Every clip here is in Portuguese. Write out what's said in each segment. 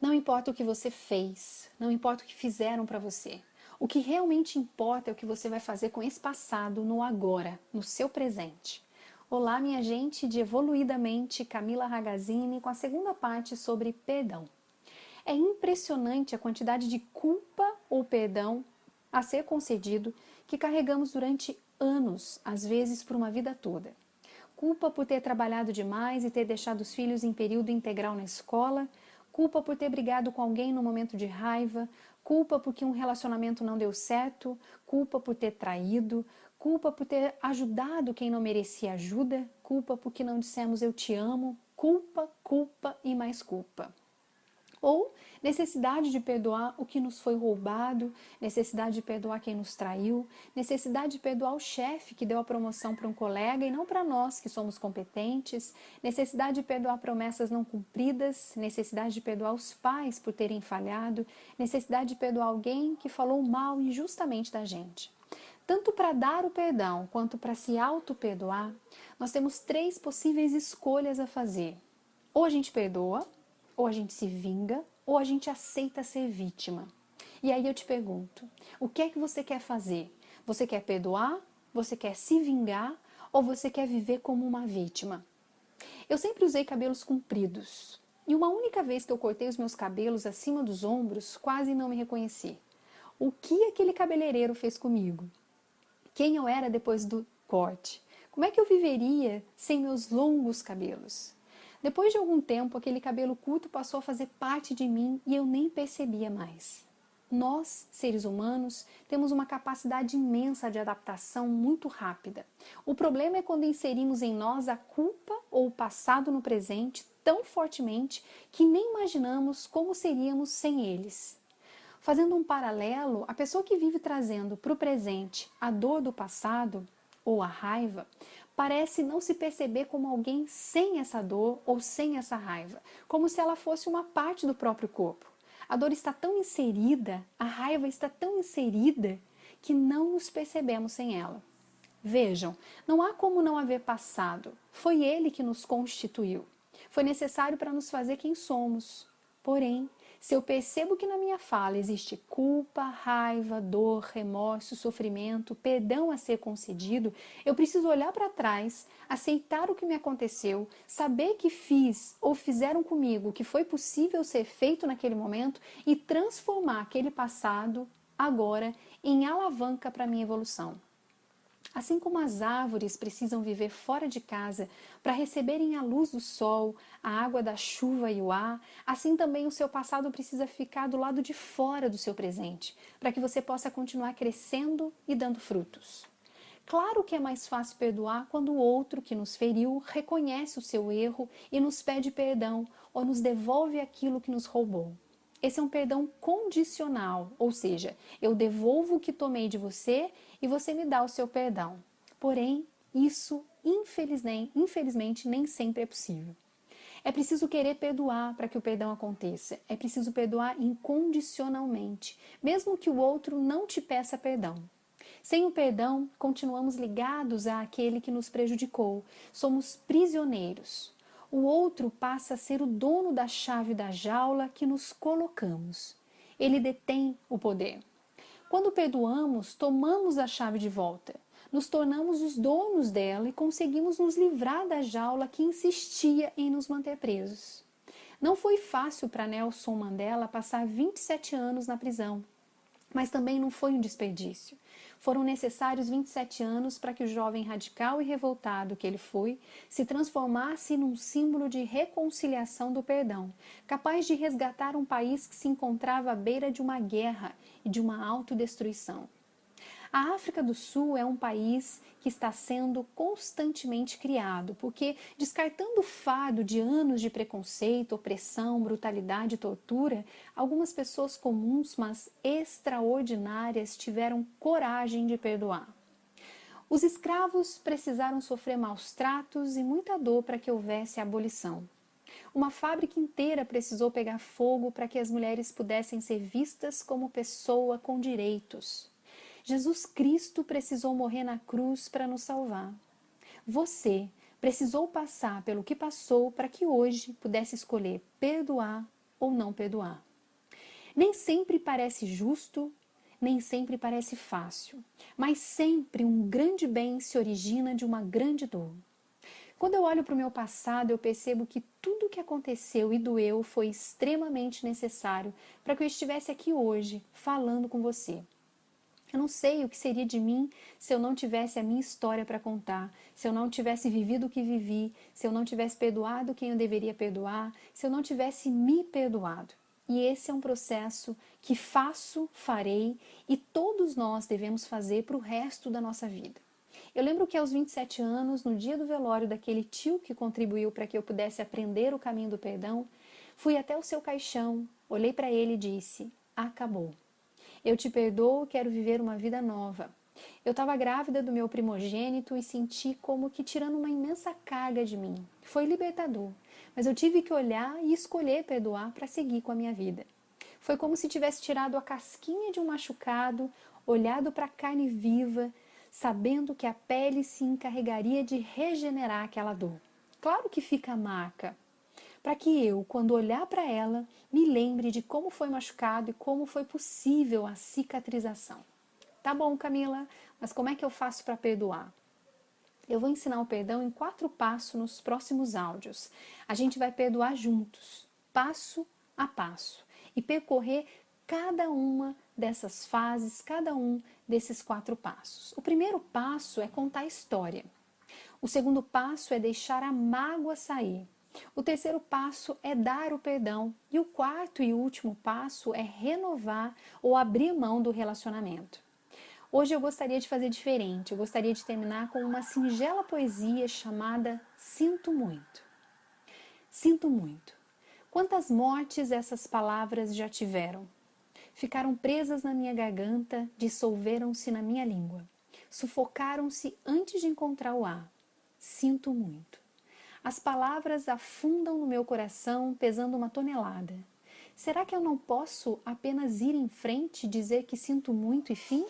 Não importa o que você fez, não importa o que fizeram para você. O que realmente importa é o que você vai fazer com esse passado no agora, no seu presente. Olá, minha gente de Evoluidamente, Camila Ragazzini, com a segunda parte sobre perdão. É impressionante a quantidade de culpa ou perdão a ser concedido que carregamos durante anos, às vezes por uma vida toda. Culpa por ter trabalhado demais e ter deixado os filhos em período integral na escola, culpa por ter brigado com alguém no momento de raiva, culpa porque um relacionamento não deu certo, culpa por ter traído, culpa por ter ajudado quem não merecia ajuda, culpa porque não dissemos eu te amo, culpa, culpa e mais culpa. Ou necessidade de perdoar o que nos foi roubado, necessidade de perdoar quem nos traiu, necessidade de perdoar o chefe que deu a promoção para um colega e não para nós que somos competentes, necessidade de perdoar promessas não cumpridas, necessidade de perdoar os pais por terem falhado, necessidade de perdoar alguém que falou mal injustamente da gente. Tanto para dar o perdão quanto para se auto-perdoar, nós temos 3 possíveis escolhas a fazer. Ou a gente perdoa, ou a gente se vinga, ou a gente aceita ser vítima. E aí eu te pergunto, o que é que você quer fazer? Você quer perdoar? Você quer se vingar? Ou você quer viver como uma vítima? Eu sempre usei cabelos compridos. E uma única vez que eu cortei os meus cabelos acima dos ombros, quase não me reconheci. O que aquele cabeleireiro fez comigo? Quem eu era depois do corte? Como é que eu viveria sem meus longos cabelos? Depois de algum tempo, aquele cabelo curto passou a fazer parte de mim e eu nem percebia mais. Nós, seres humanos, temos uma capacidade imensa de adaptação muito rápida. O problema é quando inserimos em nós a culpa ou o passado no presente tão fortemente que nem imaginamos como seríamos sem eles. Fazendo um paralelo, a pessoa que vive trazendo para o presente a dor do passado ou a raiva, parece não se perceber como alguém sem essa dor ou sem essa raiva, como se ela fosse uma parte do próprio corpo. A dor está tão inserida, a raiva está tão inserida, que não nos percebemos sem ela. Vejam, não há como não haver passado. Foi ele que nos constituiu. Foi necessário para nos fazer quem somos. Porém, se eu percebo que na minha fala existe culpa, raiva, dor, remorso, sofrimento, perdão a ser concedido, eu preciso olhar para trás, aceitar o que me aconteceu, saber que fiz ou fizeram comigo o que foi possível ser feito naquele momento e transformar aquele passado, agora, em alavanca para a minha evolução. Assim como as árvores precisam viver fora de casa para receberem a luz do sol, a água da chuva e o ar, assim também o seu passado precisa ficar do lado de fora do seu presente, para que você possa continuar crescendo e dando frutos. Claro que é mais fácil perdoar quando o outro que nos feriu reconhece o seu erro e nos pede perdão ou nos devolve aquilo que nos roubou. Esse é um perdão condicional, ou seja, eu devolvo o que tomei de você e você me dá o seu perdão. Porém, isso, infelizmente, nem sempre é possível. É preciso querer perdoar para que o perdão aconteça. É preciso perdoar incondicionalmente, mesmo que o outro não te peça perdão. Sem o perdão, continuamos ligados àquele que nos prejudicou. Somos prisioneiros. O outro passa a ser o dono da chave da jaula que nos colocamos. Ele detém o poder. Quando perdoamos, tomamos a chave de volta. Nos tornamos os donos dela e conseguimos nos livrar da jaula que insistia em nos manter presos. Não foi fácil para Nelson Mandela passar 27 anos na prisão. Mas também não foi um desperdício. Foram necessários 27 anos para que o jovem radical e revoltado que ele foi se transformasse num símbolo de reconciliação do perdão, capaz de resgatar um país que se encontrava à beira de uma guerra e de uma autodestruição. A África do Sul é um país que está sendo constantemente criado, porque, descartando o fardo de anos de preconceito, opressão, brutalidade e tortura, algumas pessoas comuns, mas extraordinárias, tiveram coragem de perdoar. Os escravos precisaram sofrer maus tratos e muita dor para que houvesse a abolição. Uma fábrica inteira precisou pegar fogo para que as mulheres pudessem ser vistas como pessoa com direitos. Jesus Cristo precisou morrer na cruz para nos salvar. Você precisou passar pelo que passou para que hoje pudesse escolher perdoar ou não perdoar. Nem sempre parece justo, nem sempre parece fácil, mas sempre um grande bem se origina de uma grande dor. Quando eu olho para o meu passado, eu percebo que tudo o que aconteceu e doeu foi extremamente necessário para que eu estivesse aqui hoje, falando com você. Eu não sei o que seria de mim se eu não tivesse a minha história para contar, se eu não tivesse vivido o que vivi, se eu não tivesse perdoado quem eu deveria perdoar, se eu não tivesse me perdoado. E esse é um processo que faço, farei e todos nós devemos fazer para o resto da nossa vida. Eu lembro que aos 27 anos, no dia do velório daquele tio que contribuiu para que eu pudesse aprender o caminho do perdão, fui até o seu caixão, olhei para ele e disse: acabou. Eu te perdoo, quero viver uma vida nova. Eu estava grávida do meu primogênito e senti como que tirando uma imensa carga de mim. Foi libertador, mas eu tive que olhar e escolher perdoar para seguir com a minha vida. Foi como se tivesse tirado a casquinha de um machucado, olhado para a carne viva, sabendo que a pele se encarregaria de regenerar aquela dor. Claro que fica a marca, para que eu, quando olhar para ela, me lembre de como foi machucado e como foi possível a cicatrização. Tá bom, Camila, mas como é que eu faço para perdoar? Eu vou ensinar o perdão em 4 passos nos próximos áudios. A gente vai perdoar juntos, passo a passo, e percorrer cada uma dessas fases, cada um desses 4 passos. O primeiro passo é contar a história. O segundo passo é deixar a mágoa sair. O terceiro passo é dar o perdão. E o quarto e último passo é renovar ou abrir mão do relacionamento. Hoje eu gostaria de fazer diferente. Eu gostaria de terminar com uma singela poesia chamada Sinto Muito. Sinto muito. Quantas mortes essas palavras já tiveram? Ficaram presas na minha garganta, dissolveram-se na minha língua. Sufocaram-se antes de encontrar o ar. Sinto muito. As palavras afundam no meu coração, pesando uma tonelada. Será que eu não posso apenas ir em frente e dizer que sinto muito e fim?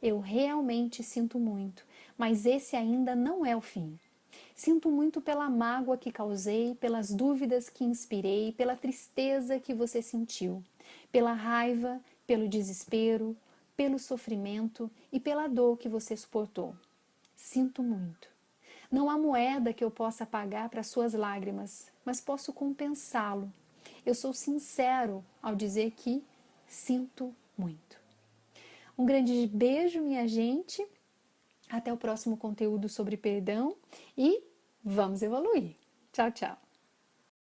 Eu realmente sinto muito, mas esse ainda não é o fim. Sinto muito pela mágoa que causei, pelas dúvidas que inspirei, pela tristeza que você sentiu, pela raiva, pelo desespero, pelo sofrimento e pela dor que você suportou. Sinto muito. Não há moeda que eu possa pagar para suas lágrimas, mas posso compensá-lo. Eu sou sincero ao dizer que sinto muito. Um grande beijo, minha gente. Até o próximo conteúdo sobre perdão e vamos evoluir. Tchau, tchau.